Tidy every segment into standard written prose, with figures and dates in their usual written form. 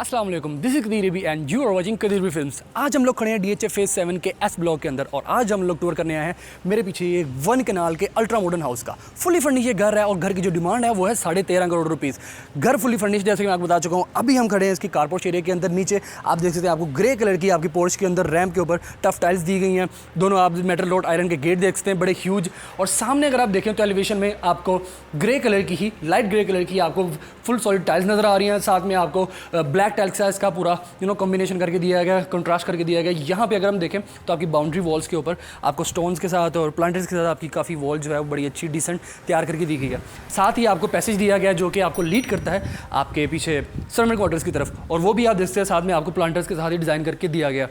अस्सलाम वालेकुम, this is Qadeer Rabi and you are watching Qadeer Rabi Films. आज हम लोग खड़े हैं DHA फेज 7 के एस ब्लॉक के अंदर और आज हम लोग टूर करने आए हैं मेरे पीछे ये 1 कनाल के अल्ट्रा मॉडर्न हाउस का। फुली फर्निश ये घर है और घर की जो डिमांड है वो है 13.5 करोड़ रुपीज़। घर फुली फर्निश जैसे कि मैं आपको बता चुका हूँ। अभी हम खड़े हैं इसकी कारपोर्च एरिया के अंदर। नीचे आप देख सकते हैं आपको ग्रे कलर की आपकी पोर्च के अंदर रैम्प के ऊपर टफ टाइल्स दी गई हैं। दोनों आप मेटल रोड आयरन के गेट देख सकते हैं, बड़े ह्यूज। और सामने अगर आप देखें तो एलिवेशन में आपको ग्रे कलर की ही लाइट ग्रे कलर की आपको फुल सॉलिड टाइल्स नज़र आ रही हैं। साथ में आपको ब्लैक टाइल्स का इसका पूरा कॉम्बिनेशन करके दिया गया, कंट्रास्ट करके दिया गया। यहाँ पे अगर हम देखें तो आपकी बाउंड्री वॉल्स के ऊपर आपको स्टोन्स के साथ और प्लांटर्स के साथ आपकी काफ़ी वॉल जो है वो बड़ी अच्छी डिसेंट तैयार करके दी गई है। साथ ही आपको पैसेज दिया गया जो कि आपको लीड करता है आपके पीछे सर्वेंट क्वार्टर्स की तरफ, और वो भी आप देखते हैं साथ में आपको प्लांटर्स के साथ ही डिज़ाइन करके दिया गया।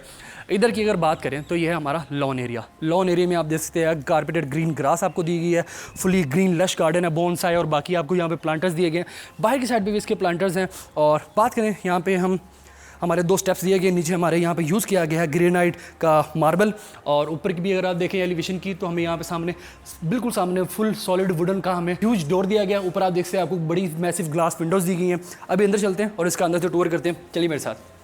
इधर की अगर बात करें तो ये है हमारा लॉन एरिया। लॉन एरिया में आप देख सकते हैं कारपेटेड ग्रीन ग्रास आपको दी गई है, फुली ग्रीन लश गार्डन है, बोनसाई और बाकी आपको यहाँ पे प्लांटर्स दिए गए हैं। बाहर की साइड पे भी इसके प्लांटर्स हैं। और बात करें यहाँ पे हमारे 2 स्टेप्स दिए गए। नीचे हमारे यहाँ पे यूज़ किया गया है ग्रेनाइट का मार्बल, और ऊपर की भी अगर आप देखें एलिवेशन की तो हमें यहाँ पे सामने बिल्कुल सामने फुल सॉलिड वुडन का हमें ह्यूज डोर दिया गया। ऊपर आप देख सकते हैं आपको बड़ी मैसिव ग्लास विंडोज़ दी गई हैं। अभी अंदर चलते हैं और इसका अंदर से टूर करते हैं। चलिए मेरे साथ।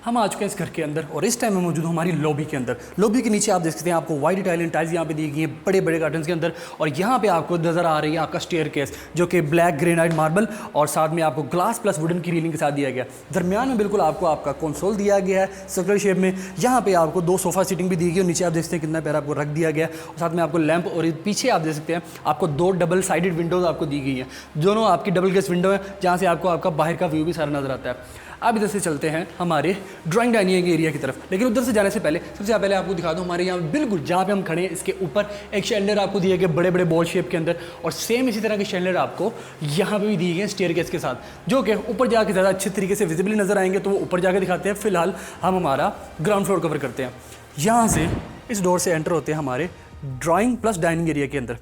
हम आ चुके हैं इस घर के अंदर और इस टाइम में मौजूद हूँ हमारी लॉबी के अंदर। लॉबी के नीचे आप देख सकते हैं आपको वाइट इटालियन टाइल्स यहाँ पे दी गई हैं बड़े बड़े गार्डन्स के अंदर। और यहाँ पे आपको नज़र आ रही है आपका स्टेयरकेस जो कि ब्लैक ग्रेनाइट मार्बल और साथ में आपको ग्लास प्लस वुडन की रीलिंग के साथ दिया गया। दरमियान में बिल्कुल आपको आपका कंसोल दिया गया है सर्कुलर शेप में। यहाँ पे आपको 2 सोफ़ा सीटिंग भी दी गई और नीचे आप देख सकते हैं कितना प्यारा आपको रख दिया गया और साथ में आपको लैंप। और पीछे आप देख सकते हैं आपको 2 डबल साइडेड विंडोज़ आपको दी गई हैं। दोनों आपकी डबल ग्लेस विंडो है जहाँ से आपको आपका बाहर का व्यू भी सारा नज़र आता है। अब इधर से चलते हैं हमारे ड्राइंग डाइनिंग एरिया की तरफ, लेकिन उधर से जाने से पहले सबसे पहले आपको दिखा दूं हमारे यहाँ बिल्कुल जहाँ पे हम खड़े हैं इसके ऊपर एक शैंडलर आपको दिए गए बड़े बड़े बॉल शेप के अंदर, और सेम इसी तरह के शैंडलर आपको यहाँ पे भी दिए गए स्टेयरकेस के साथ, जो कि ऊपर जाके ज़्यादा अच्छे तरीके से विजिबली नजर आएंगे। तो वो ऊपर जाके दिखाते हैं। फिलहाल हम हमारा ग्राउंड फ्लोर कवर करते हैं। यहाँ से इस डोर से एंटर होते हैं हमारे ड्राइंग प्लस डाइनिंग एरिया के अंदर।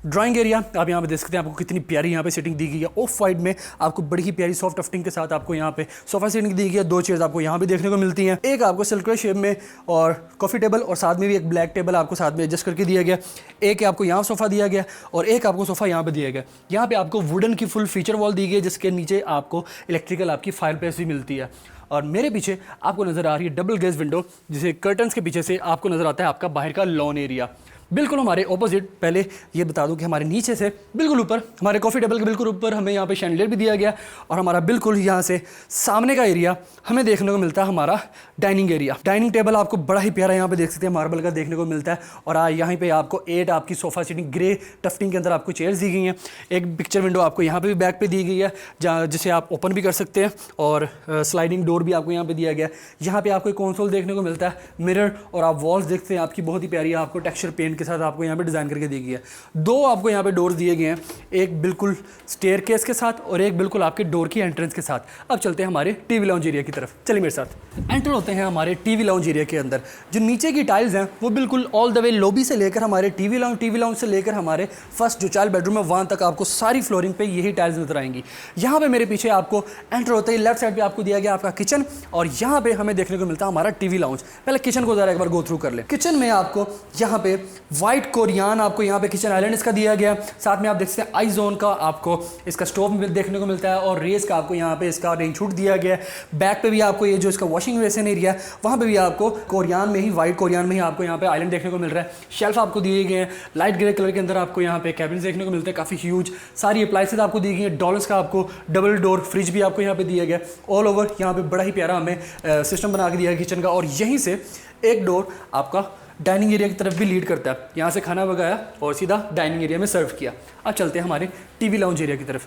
ड्राइंग एरिया आप यहाँ पे देख सकते हैं आपको कितनी प्यारी यहाँ पे सीटिंग दी गई है। ऑफ वाइट में आपको बड़ी ही प्यारी सॉफ्ट टफ्टिंग के साथ आपको यहाँ पे सोफा सीटिंग दी गई है। 2 चेयर्स आपको यहाँ पे देखने को मिलती हैं, एक आपको सर्कुलर शेप में और कॉफ़ी टेबल, और साथ में भी एक ब्लैक टेबल आपको साथ में एडजस्ट करके दिया गया। एक आपको यहाँ सोफ़ा दिया गया और एक आपको सोफ़ा यहाँ पर दिया गया। यहाँ पर आपको वुडन की फुल फीचर वॉल दी गई है जिसके नीचे आपको इलेक्ट्रिकल आपकी फायर प्लेस भी मिलती है। और मेरे पीछे आपको नज़र आ रही है डबल ग्लेज़ विंडो, जिसे कर्टन्स के पीछे से आपको नज़र आता है आपका बाहर का लॉन एरिया। बिल्कुल हमारे ऑपोजिट, पहले ये बता दूं कि हमारे नीचे से बिल्कुल ऊपर हमारे कॉफ़ी टेबल के बिल्कुल ऊपर हमें यहाँ पे शैंडलियर भी दिया गया, और हमारा बिल्कुल यहाँ से सामने का एरिया हमें देखने को मिलता है हमारा डाइनिंग एरिया। डाइनिंग टेबल आपको बड़ा ही प्यारा यहाँ पे देख सकते हैं मार्बल का देखने को मिलता है। और यहाँ पे आपको 8 आपकी सोफ़ा सीटिंग ग्रे टफ्टिंग के अंदर आपको चेयर्स दी गई हैं। एक पिक्चर विंडो आपको यहाँ पे भी बैक पे दी गई है जिसे आप ओपन भी कर सकते हैं, और स्लाइडिंग डोर भी आपको यहाँ पे दिया गया है। यहाँ पे आपको एक कंसोल देखने को मिलता है, मिरर, और आप वॉल्स देखते हैं आपकी बहुत ही प्यारी आपको टेक्सचर पेंट के साथ आपको यहाँ पे डिज़ाइन करके दी गई है। 2 आपको यहाँ पे डोर्स दिए गए हैं, एक बिल्कुल स्टेयरकेस के साथ और एक बिल्कुल आपके डोर की एंट्रेंस के साथ। अब चलते हैं हमारे टीवी लाउंज एरिया की तरफ। चलिए मेरे साथ। एंटर होते हैं हमारे टीवी लाउंज एरिया के अंदर। जो नीचे की टाइल्स हैं वो बिल्कुल ऑल द वे लॉबी से लेकर हमारे टीवी लाउंज से लेकर हमारे फर्स्ट जो चाइल्ड बेडरूम है वहाँ तक आपको सारी फ्लोरिंग पे यही टाइल्स नजर आएंगी। यहाँ पे मेरे पीछे आपको एंटर होते ही लेफ्ट साइड पे आपको दिया गया आपका किचन, और यहाँ पे हमें देखने को मिलता है हमारा टीवी लाउंज। पहले किचन को जरा एक बार गो थ्रू कर ले। किचन में आपको यहाँ पे व्हाइट कोरियन आपको यहाँ पे किचन आइलैंड इसका दिया गया। साथ में आप देख सकते हैं आई जोन का आपको इसका स्टोव देखने को मिलता है, और रेस का आपको यहाँ पे इसका रेन शूट दिया गया है। बैक पे भी आपको ये जो इसका वॉशिंग बेसिन एरिया है वहाँ पे भी आपको कोरियन में ही व्हाइट कोरियन में ही आपको यहाँ पे आइलैंड देखने को मिल रहा है। शेल्फ आपको दिए गए हैं लाइट ग्रे कलर के अंदर। आपको यहाँ पे कैबिन देखने को मिलते हैं काफ़ी ह्यूज। सारी अप्लाइंसेज आपको दी गई हैं। डॉलर्स का आपको डबल डोर फ्रिज भी आपको यहाँ पे दिया गया। ऑल ओवर यहाँ पे बड़ा ही प्यारा हमें सिस्टम बना के दिया है किचन का, और यहीं से एक डोर आपका डाइनिंग एरिया की तरफ भी लीड करता है। यहाँ से खाना मंगाया और सीधा डाइनिंग एरिया में सर्व किया। अब चलते हैं हमारे टीवी लाउंज एरिया की तरफ।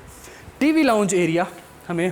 टीवी लाउंज एरिया हमें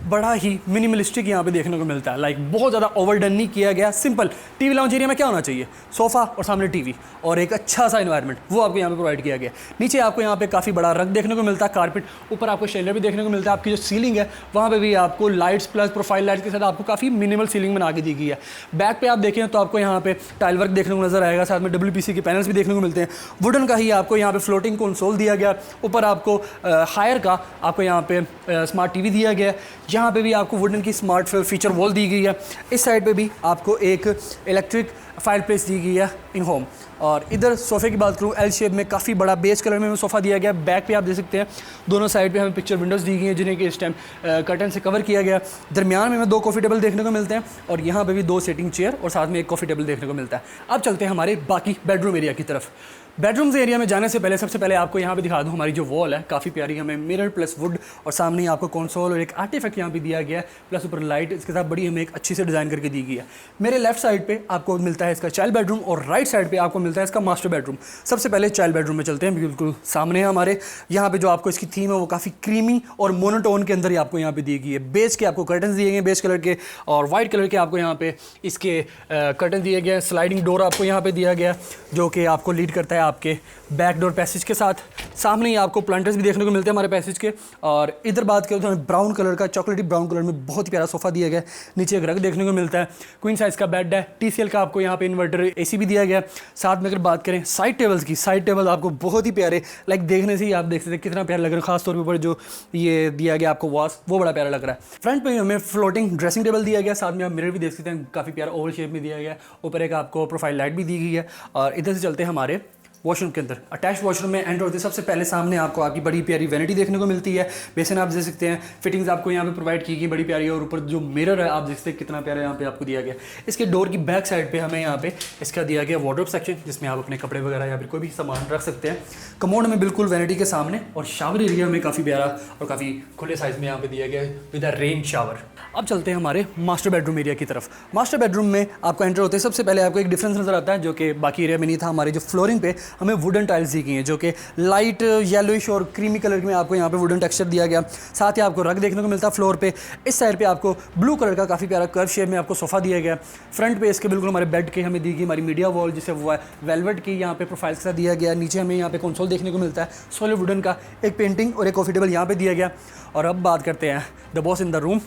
बड़ा ही मिनिमलिस्टिक यहाँ पे देखने को मिलता है। लाइक बहुत ज़्यादा ओवरडन नहीं किया गया, सिंपल। टीवी लाउंज एरिया में क्या होना चाहिए? सोफ़ा और सामने टीवी और एक अच्छा सा एनवायरनमेंट, वो आपको यहाँ पे प्रोवाइड किया गया। नीचे आपको यहाँ पे काफ़ी बड़ा रग देखने को मिलता है, कारपेट, ऊपर आपको शैंडलियर भी देखने को मिलता है। आपकी जो सीलिंग है वहाँ पर भी आपको लाइट्स प्लस प्रोफाइल लाइट्स के साथ आपको काफ़ी मिनिमल सीलिंग बना के दी गई है। बैक पे आप देखें तो आपको यहाँ पे टाइल वर्क देखने को नजर आएगा, साथ में WPC के पैनल्स भी देखने को मिलते हैं। वुडन का ही आपको यहाँ पे फ्लोटिंग कंसोल दिया गया। ऊपर आपको हायर का आपको यहाँ पे स्मार्ट TV दिया गया है। यहाँ पे भी आपको वुडन की स्मार्ट फीचर वॉल दी गई है। इस साइड पे भी आपको एक इलेक्ट्रिक फायर प्लेस दी गई है इन होम। और इधर सोफ़े की बात करूँ, एल शेप में काफ़ी बड़ा बेज कलर में सोफ़ा दिया गया। बैक पे आप देख सकते हैं दोनों साइड पे हमें पिक्चर विंडोज़ दी गई हैं जिन्हें कि इस टाइम कर्टन से कवर किया गया। दरमियान में हमें 2 कॉफ़ी टेबल देखने को मिलते हैं और यहाँ पे भी 2 सिटिंग चेयर और साथ में एक कॉफ़ी टेबल देखने को मिलता है। अब चलते हैं हमारे बाकी बेडरूम एरिया की तरफ। बेडरूम्स एरिया में जाने से पहले सबसे पहले आपको यहाँ पे दिखा दूँ हमारी जो वॉल है, काफ़ी प्यारी हमें मिरर प्लस वुड और सामने ही आपको कंसोल और एक आर्टिफैक्ट यहाँ पे दिया गया है, प्लस ऊपर लाइट इसके साथ बड़ी हमें एक अच्छी से डिज़ाइन करके दी गई है। मेरे लेफ्ट साइड पे आपको मिलता है इसका चाइल्ड बेडरूम और राइट साइड पे आपको मिलता है इसका मास्टर बेडरूम। सबसे पहले चाइल्ड बेडरूम में चलते हैं, बिल्कुल सामने है हमारे। यहाँ पे जो आपको इसकी थीम है वो काफ़ी क्रीमी और मोनोटोन के अंदर ही आपको यहाँ पे दी गई है। बेज के आपको कर्टन दिए गए बेज कलर के और वाइट कलर के आपको यहाँ पे इसके कर्टन दिए गए। स्लाइडिंग डोर आपको यहाँ पे दिया गया जो कि आपको लीड करता है आपके बैक डोर पैसेज के साथ। सामने ही आपको प्लांटर्स भी देखने को मिलते हैं हमारे पैसेज के। और इधर बात करें तो हमें ब्राउन कलर का, चॉकलेटी ब्राउन कलर में बहुत ही प्यारा सोफ़ा दिया गया है। नीचे एक रग देखने को मिलता है, क्वीन साइज़ का बेड है, TCL का आपको यहाँ पे इन्वर्टर AC भी दिया गया। साथ में अगर बात करें साइड टेबल्स की, साइड टेबल आपको बहुत ही प्यारे, लाइक देखने से ही आप देख सकते हैं कितना प्यारा लग रहा है। खासतौर पर जो ये दिया गया आपको वास, वो बड़ा प्यारा लग रहा है। फ्रंट पे हमें फ्लोटिंग ड्रेसिंग टेबल दिया गया, साथ में आप मिरर भी देख सकते हैं, काफ़ी प्यारा ओवल शेप में दिया गया। ऊपर एक आपको प्रोफाइल लाइट भी दी गई है। और इधर से चलते हैं हमारे वॉशरूम के अंदर। अटैच वॉशरूम में एंटर होते हैं सबसे पहले सामने आपको आपकी बड़ी प्यारी वैनिटी देखने को मिलती है। बेसिन आप देख सकते हैं, फिटिंग्स आपको यहाँ पे प्रोवाइड की गई बड़ी प्यारी। और ऊपर जो मिरर है आप देख सकते हैं कितना प्यारा यहाँ पे आपको दिया गया। इसके डोर की बैक साइड पे हमें यहाँ पे इसका दिया गया वार्डरोब सेक्शन, जिसमें आप अपने कपड़े वगैरह या फिर कोई भी सामान रख सकते हैं। कमोड में बिल्कुल वैनिटी के सामने और शावर एरिया में काफ़ी प्यारा और काफ़ी खुले साइज़ में यहाँ पे दिया गया है विद अ रेन शावर। अब चलते हैं हमारे मास्टर बेडरूम एरिया की तरफ। मास्टर बेडरूम में आपको एंटर होते हैं सबसे पहले आपको एक डिफरेंस नज़र आता है जो कि बाकी एरिया में नहीं था। हमारी जो फ्लोरिंग पे हमें वुडन टाइल्स दी गई हैं जो कि लाइट येलोइश और क्रीमी कलर में आपको यहाँ पे वुडन टेक्सचर दिया गया। साथ ही आपको रग देखने को मिलता है फ्लोर पे। इस साइड पे आपको ब्लू कलर का काफ़ी प्यारा कर्व शेप में आपको सोफ़ा दिया गया। फ्रंट पे इसके बिल्कुल हमारे बेड के हमें दी गई हमारी मीडिया वॉल, जिसे वेलवेट की यहाँ पे प्रोफाइल के साथ दिया गया। नीचे हमें यहाँ पे कंसोल देखने को मिलता है सॉलिड वुडन का, एक पेंटिंग और एक कॉफ़ी टेबल यहाँ पे दिया गया। और अब बात करते हैं the boss in the room,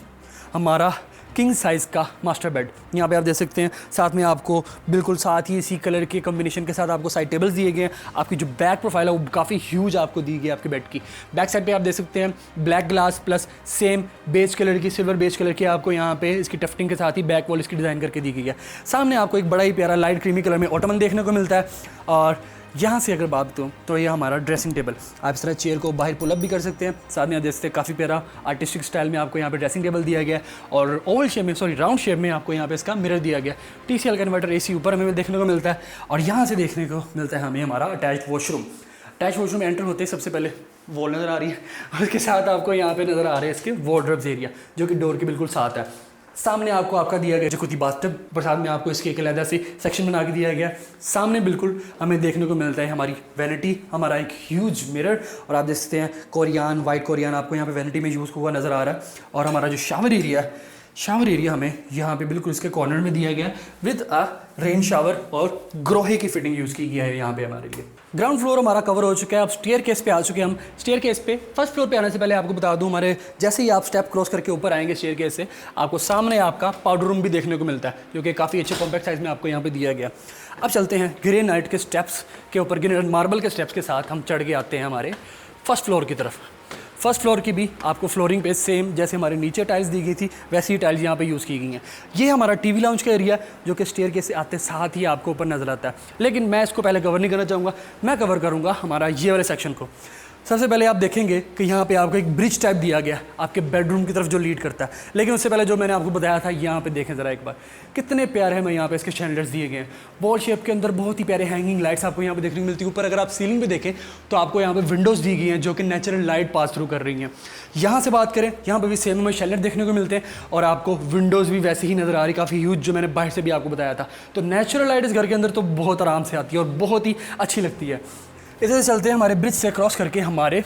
हमारा किंग साइज़ का मास्टर बेड। यहाँ पे आप देख सकते हैं, साथ में आपको बिल्कुल साथ ही इसी कलर के कॉम्बिनेशन के साथ आपको साइड टेबल्स दिए गए हैं। आपकी जो बैक प्रोफाइल है वो काफ़ी ह्यूज आपको दी गई है आपके बेड की। बैक साइड पे आप देख सकते हैं black glass plus same beige colour की, सिल्वर बेज कलर की आपको यहाँ पे इसकी टफ्टिंग के साथ ही बैक वॉल इसकी डिज़ाइन करके दी गई है। सामने आपको एक बड़ा ही प्यारा लाइट क्रीमी कलर में ऑटोमन देखने को मिलता है। और यहाँ से अगर बात करूँ तो ये हमारा ड्रेसिंग टेबल, आप इस तरह चेयर को बाहर पुल अप भी कर सकते हैं। साथ में आप देख सकते हैं काफ़ी प्यारा आर्टिस्टिक स्टाइल में आपको यहाँ पे ड्रेसिंग टेबल दिया गया है। और ओवल शेप में, सॉरी राउंड शेप में आपको यहाँ पे इसका मिरर दिया गया। TCL का इन्वर्टर AC ऊपर हमें देखने को मिलता है। और यहाँ से देखने को मिलता है हमें हमारा अटैच वॉशरूम। अटैच वॉशरूम में एंटर होते ही सबसे पहले वॉल नज़र आ रही है और उसके साथ आपको यहाँ पे नज़र आ रहे हैं इसके वार्डरोब्स एरिया जो कि डोर के बिल्कुल साथ है। सामने आपको आपका दिया गया जकूती बाथटब, प्रसाद में आपको इसके एक अलग से सेक्शन बना के दिया गया। सामने बिल्कुल हमें देखने को मिलता है हमारी वैनिटी, हमारा एक ह्यूज मिरर। और आप देख सकते हैं कोरियान, वाइट कोरियान आपको यहाँ पे वैनिटी में यूज़ हुआ नज़र आ रहा है। और हमारा जो शावर एरिया है, शावर एरिया हमें यहाँ पे बिल्कुल इसके कॉर्नर में दिया गया विद अ रेन शावर और ग्रोहे की फिटिंग यूज़ की गई है यहाँ पे हमारे लिए। ग्राउंड फ्लोर हमारा कवर हो चुका है। अब स्टेयर केस पे आ चुके हैं हम। स्टेयर केस पे फर्स्ट फ्लोर पे आने से पहले आपको बता दूं, हमारे जैसे ही आप स्टेप क्रॉस करके ऊपर आएंगे स्टेयर केस से, आपको सामने आपका पाउडर रूम भी देखने को मिलता है जो कि काफ़ी अच्छे कॉम्पैक्ट साइज़ में आपको यहाँ पे दिया गया। अब चलते हैं ग्रेनाइट के स्टेप्स के ऊपर, ग्रेनाइट मार्बल के स्टेप्स के साथ हम चढ़ के आते हैं हमारे फर्स्ट फ्लोर की तरफ। फर्स्ट फ्लोर की भी आपको फ्लोरिंग पे सेम जैसे हमारे नीचे टाइल्स दी गई थी वैसी ही टाइल्स यहाँ पे यूज़ की गई हैं। ये हमारा टीवी लाउंज का एरिया जो कि स्टेयर के से आते साथ ही आपको ऊपर नज़र आता है। लेकिन मैं इसको पहले कवर नहीं करना चाहूँगा, मैं कवर करूँगा हमारा ये वाले सेक्शन को। सबसे पहले आप देखेंगे कि यहाँ पे आपको एक ब्रिज टाइप दिया गया आपके बेडरूम की तरफ जो लीड करता है। लेकिन उससे पहले जो मैंने आपको बताया था, यहाँ पे देखें ज़रा एक बार कितने प्यारे हैं यहाँ पे इसके शैंडल्स दिए गए हैं। बॉल शेप के अंदर बहुत ही प्यारे हैंगिंग लाइट्स आपको यहाँ पे देखने को मिलती है। ऊपर अगर आप सीलिंग पे देखें तो आपको यहाँ पे विंडोज़ दी गई हैं जो कि नेचुरल लाइट पास थ्रू कर रही हैं। यहाँ से बात करें, यहाँ पर भी सेम हमें शैलर देखने को मिलते हैं और आपको विंडोज़ भी वैसे ही नज़र आ रही, काफ़ी ह्यूज, जो मैंने बाहर से भी आपको बताया था। तो नेचुरल लाइट इस घर के अंदर तो बहुत आराम से आती है और बहुत ही अच्छी लगती है। इधर से चलते हैं हमारे ब्रिज से क्रॉस करके हमारे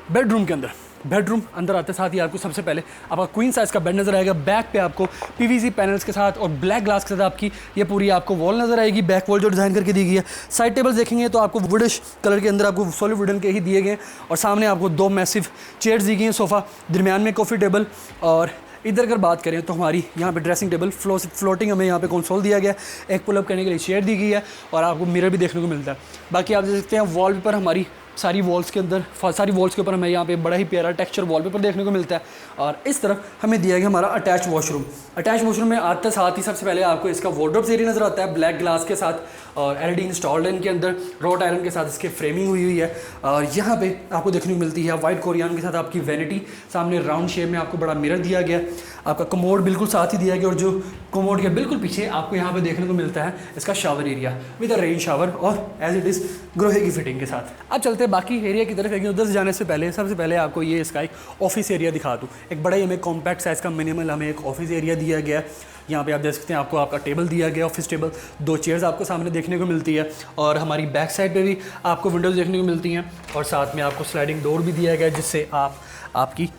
बेडरूम के अंदर। बेडरूम अंदर आते साथ ही आपको सबसे पहले आपका क्वीन साइज़ का बेड नज़र आएगा। बैक पे आपको PVC पैनल्स के साथ और ब्लैक ग्लास के साथ आपकी ये पूरी आपको वॉल नज़र आएगी। बैक वॉल जो डिज़ाइन करके दी गई है। साइड टेबल्स देखेंगे तो आपको वुडिश कलर के अंदर आपको सॉलिड वुडन के ही दिए गए। और सामने आपको 2 मैसिव चेयर्स दी गई हैं, सोफ़ा, दरमियान में कॉफ़ी टेबल। और इधर अगर बात करें तो हमारी यहाँ पे ड्रेसिंग टेबल फ्लोटिंग हमें यहाँ पे कंसोल दिया गया, एक पुल अप करने के लिए चेयर दी गई है और आपको मिरर भी देखने को मिलता है। बाकी आप देख सकते हैं वॉल पर हमारी सारी वॉल्स के अंदर, सारी वॉल्स के ऊपर हमें यहाँ पे बड़ा ही प्यारा टेक्सचर वॉलपेपर देखने को मिलता है। और इस तरफ हमें दिया गया हमारा अटैच वॉशरूम। अटैच वॉशरूम में आते साथ ही सबसे पहले आपको इसका वार्डरोब्स एरिया नज़र आता है ब्लैक ग्लास के साथ, और एलईडी इंस्टॉल्ड है इनके अंदर, रॉट आयरन के साथ इसके फ्रेमिंग हुई है। और यहाँ पे आपको देखने को मिलती है वाइट कोरियन के साथ आपकी वैनिटी, सामने राउंड शेप में आपको बड़ा मिरर दिया गया, आपका कमोड बिल्कुल साथ ही दिया गया, और जो कमोड के बिल्कुल पीछे आपको यहाँ पे देखने को मिलता है इसका shower area with a rain shower और एज इट इज़ ग्रोहे की फिटिंग के साथ। अब चलते हैं बाकी एरिया की तरफ, लेकिन उधर से जाने से पहले सबसे पहले आपको ये इसका एक ऑफिस एरिया दिखा दूँ। एक बड़ा ही हमें कॉम्पैक्ट साइज़ का मिनिमल हमें एक ऑफिस एरिया दिया गया है। यहाँ पे आप देख सकते हैं आपको आपका टेबल दिया गया, ऑफिस टेबल, 2 चेयर्स आपको सामने देखने को मिलती है, और हमारी बैक साइड पे भी आपको विंडोज़ देखने को मिलती हैं, और साथ में आपको स्लाइडिंग डोर भी दिया गया है जिससे आप आपकी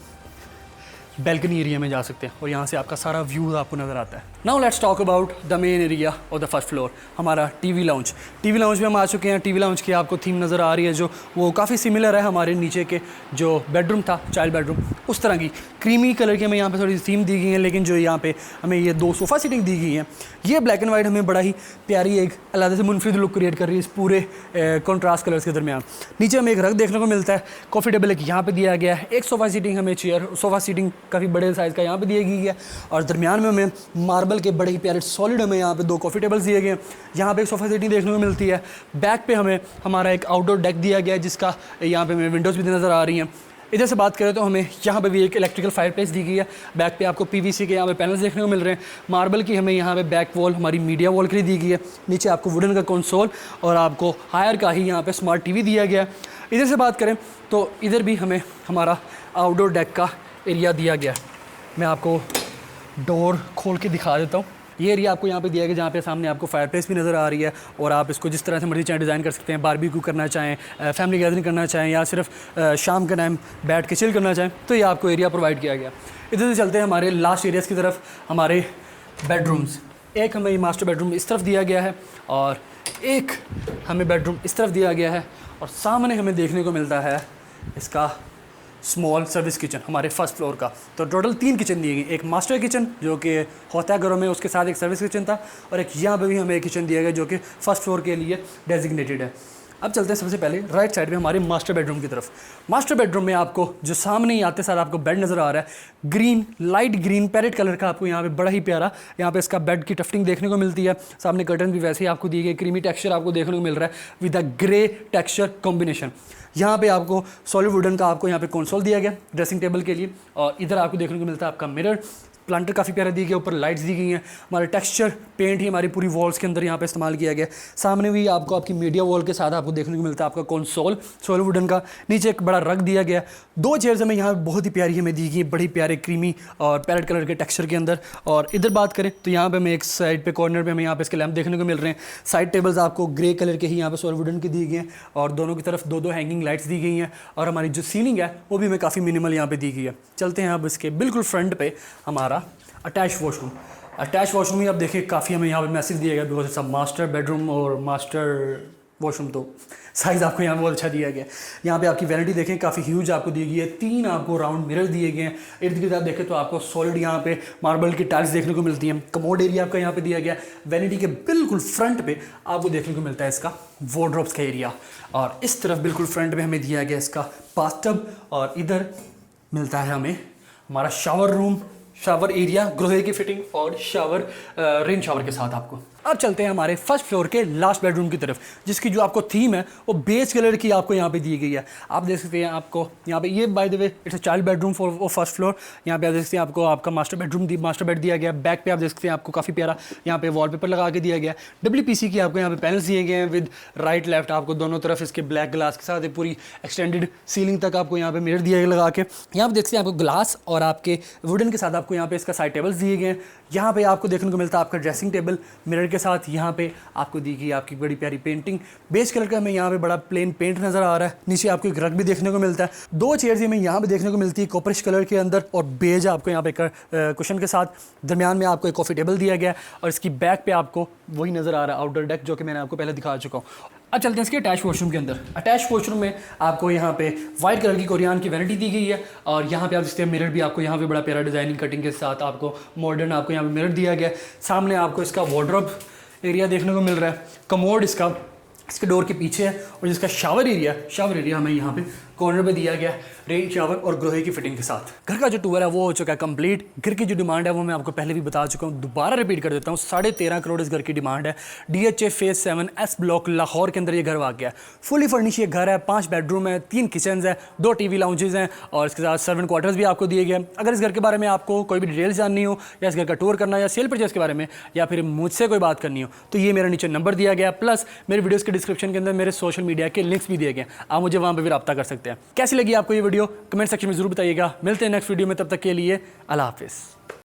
बैल्कनी एरिया में जा सकते हैं, और यहाँ से आपका सारा व्यू आपको नज़र आता है। Now let's talk about the main area of the first floor, हमारा टीवी लाउंज। टीवी लाउंज में हम आ चुके हैं। टीवी लाउंज की आपको थीम नज़र आ रही है जो वो काफ़ी सिमिलर है हमारे नीचे के जो बेडरूम था, चाइल्ड बेडरूम, उस तरह की क्रीमी कलर की हमें यहाँ पे थोड़ी थीम दी गई है। लेकिन जो यहाँ पे हमें ये 2 सोफ़ा सीटिंग दी गई हैं, ये ब्लैक एंड वाइट हमें बड़ा ही प्यारी एक अलग से मुनफरिद लुक क्रिएट कर रही है इस पूरे कॉन्ट्रास्ट कलर्स के दरमियान। नीचे हमें एक रग देखने को मिलता है, कॉफ़ी टेबल एक यहाँ पे दिया गया है, एक सोफ़ा सीटिंग हमें चेयर, सोफ़ा सीटिंग काफ़ी बड़े साइज़ का यहाँ पे दी गई है, और दरमियान में हमें मार्बल के बड़े ही प्यारे सॉलिड हमें यहाँ पे 2 कॉफ़ी टेबल्स दिए गए हैं। यहाँ पे एक सोफ़ा सीटिंग देखने को मिलती है। बैक पे हमें हमारा एक आउटडोर डेक दिया गया है जिसका यहाँ पे हमें विंडोज़ भी नज़र आ रही हैं। इधर से बात करें तो हमें यहाँ पे भी एक इलेक्ट्रिकल फायर प्लेस दी गई है। बैक पे आपको पीवीसी के यहाँ पे पैनल्स देखने को मिल रहे हैं। मार्बल की हमें यहाँ पे बैक वॉल हमारी मीडिया वॉल के लिए दी गई है। नीचे आपको वुडन का कंसोल और आपको हायर का ही यहाँ पे स्मार्ट टीवी दिया गया है। इधर से बात करें तो इधर भी हमें हमारा आउटडोर डेक का एरिया दिया गया है। मैं आपको डोर खोल के दिखा देता हूँ। ये एरिया आपको यहाँ पे दिया गया जहाँ पे सामने आपको फायर प्लेस भी नज़र आ रही है, और आप इसको जिस तरह से मर्जी चाहें डिज़ाइन कर सकते हैं। बारबेक्यू करना चाहें, फैमिली गैदरिंग करना चाहें, या सिर्फ शाम के टाइम बैठ के चिल करना चाहें, तो ये आपको एरिया प्रोवाइड किया गया। इधर से चलते हैं हमारे लास्ट एरियाज़ की तरफ, हमारे बेडरूम्स। एक हमें मास्टर बेडरूम इस तरफ दिया गया है, और एक हमें बेडरूम इस तरफ दिया गया है, और सामने हमें देखने को मिलता है इसका स्मॉल सर्विस किचन हमारे फर्स्ट फ्लोर का। तो टोटल 3 किचन दिए गए, एक मास्टर किचन जो कि होता है घरों में, उसके साथ एक सर्विस किचन था, और एक यहाँ पे भी हमें एक किचन दिया गया जो कि फर्स्ट फ्लोर के लिए डेजिग्नेटेड है। अब चलते हैं सबसे पहले राइट साइड में हमारे मास्टर बेडरूम की तरफ। मास्टर बेडरूम में आपको जो सामने ही आते साथ आपको बेड नज़र आ रहा है, green, light green parrot colour का, आपको यहाँ पे बड़ा ही प्यारा यहाँ पे इसका बेड की टफ्टिंग देखने को मिलती है। सामने कर्टन भी वैसे ही आपको दिए गए, क्रीमी टेक्सचर आपको देखने को मिल रहा है with a grey texture combination. यहाँ पे आपको सॉलिड वुडन का आपको यहाँ पे कंसोल दिया गया ड्रेसिंग टेबल के लिए, और इधर आपको देखने को मिलता है आपका मिरर। प्लांटर काफ़ी प्यारा दिया गया, ऊपर लाइट्स दी गई हैं। हमारे टेक्सचर पेंट ही हमारी पूरी वॉल्स के अंदर यहाँ पे इस्तेमाल किया गया। सामने भी आपको आपकी मीडिया वॉल के साथ आपको देखने को मिलता है आपका कंसोल सॉलिड वुडन का। नीचे एक बड़ा रग दिया गया। 2 चेयर्स हमें यहाँ बहुत ही प्यारी हमें दी गई, बड़ी प्यारे क्रीमी और पैरेट कलर के टेक्सचर के अंदर। और इधर बात करें तो यहाँ पे हमें एक साइड पे कॉर्नर पे हमें यहाँ पे इसके लैंप देखने को मिल रहे हैं। साइड टेबल्स आपको ग्रे कलर के ही यहाँ पे सॉलिड वुडन के दिए गए हैं, और दोनों की तरफ 2-2 हैंगिंग लाइट्स दी गई हैं, और हमारी जो सीलिंग है वो भी हमें काफ़ी मिनिमल यहाँ पे दी गई है। चलते हैं अब इसके बिल्कुल फ्रंट पे हमारा अटैच वॉशरूम। अटैच वॉशरूम ही आप देखिए काफ़ी हमें यहाँ पे मैसेज दिया गया, बिकॉज सब मास्टर बेडरूम और मास्टर वॉशरूम, तो साइज़ आपको यहाँ बहुत अच्छा दिया गया। यहाँ पे आपकी वैनिटी देखें काफ़ी ह्यूज आपको दी गई है। 3 आपको राउंड मिरर दिए गए हैं। इर्द गिर्द आप देखें तो आपको सॉलिड यहाँ पे मार्बल की टाइल्स देखने को मिलती हैं। कमोड एरिया आपका यहाँ पे दिया गया। वैनिटी के बिल्कुल फ्रंट पे आपको देखने को मिलता है इसका वार्डरोब्स का एरिया, और इस तरफ बिल्कुल फ्रंट पे हमें दिया गया इसका बाथटब, और इधर मिलता है हमें हमारा shower room, shower area, Grohe की फिटिंग और शावर रेन शावर के साथ आपको। अब चलते हैं हमारे फर्स्ट फ्लोर के लास्ट बेडरूम की तरफ, जिसकी जो आपको थीम है वो बेज कलर की आपको यहाँ पे दी गई है। आप देख सकते हैं आपको यहाँ पे, ये by the way it's a child bedroom for first floor. यहाँ पे आप देख सकते हैं आपको आपका मास्टर बेड दिया गया। बैक पे आप देख सकते हैं आपको काफ़ी प्यारा यहाँ पे वॉलपेपर लगा के दिया गया। WPC की आपको यहाँ पे पैनल्स दिए गए हैं विद राइट लेफ्ट आपको दोनों तरफ इसके ब्लैक ग्लास के साथ पूरी एक्सटेंडेड सीलिंग तक आपको यहाँ पे मिरर दिया गया लगा के। यहाँ पे देख सकते हैं आपको ग्लास और आपके वुडन के साथ आपको यहाँ पे इसका साइड टेबल्स दिए गए हैं। यहाँ पे आपको देखने को मिलता है आपका ड्रेसिंग टेबल मिरर के साथ। यहाँ पे आपको दी गई आपकी बड़ी प्यारी पेंटिंग, बेज कलर का हमें यहाँ पे बड़ा प्लेन पेंट नजर आ रहा है। नीचे आपको एक रग भी देखने को मिलता है। 2 चेयर्स हमें यहाँ पे देखने को मिलती है कॉपरिश कलर के अंदर, और बेज आपको यहाँ पे कुशन के साथ। दरमियान में आपको एक कॉफ़ी टेबल दिया गया है, और इसकी बैक पे आपको वही नज़र आ रहा है आउटडोर डेक जो कि मैंने आपको पहले दिखा चुका हूँ। अब चलते हैं इसके अटैच वॉशरूम के अंदर। अटैच वॉशरूम में आपको यहाँ पे वाइट कलर की कोरियन की वैनिटी दी गई है, और यहाँ पे आप देखते हैं मिरर भी आपको यहाँ पे बड़ा प्यारा डिजाइनिंग कटिंग के साथ आपको मॉडर्न आपको यहाँ पे मिरर दिया गया है। सामने आपको इसका वार्डरोब एरिया देखने को मिल रहा है। कमोड इसका इसके डोर के पीछे है और जिसका शावर एरिया हमें यहाँ पे कॉर्नर पे दिया गया है, रेन शावर और ग्रोहे की फिटिंग के साथ। घर का जो टूर है वो हो चुका है कंप्लीट। घर की जो डिमांड है वो मैं आपको पहले भी बता चुका हूँ, दोबारा रिपीट कर देता हूँ। 13.5 करोड़ इस घर की डिमांड है। DHA phase 7 S block Lahore के अंदर ये घर वाक़ है। फुली फर्निश ये घर है, 5 बेडरूम है, 3 किचन है, 2 TV लाउंजेस हैं और इसके साथ सर्वेंट क्वार्टर्स भी आपको दिए गए हैं। अगर इस घर के बारे में आपको कोई भी डिटेल्स जाननी हो या इस घर का टूर करना या सेल परचेस के बारे में या फिर मुझसे कोई बात करनी हो तो ये मेरा नीचे नंबर दिया गया, प्लस मेरे वीडियोस के डिस्क्रिप्शन के अंदर मेरे सोशल मीडिया के लिंक्स भी दिए गए, आप मुझे वहाँ पर भी रब्ता कर सकते हैं। कैसी लगी आपको ये वीडियो कमेंट सेक्शन में जरूर बताइएगा। मिलते हैं नेक्स्ट वीडियो में, तब तक के लिए अल्लाह हाफिज़।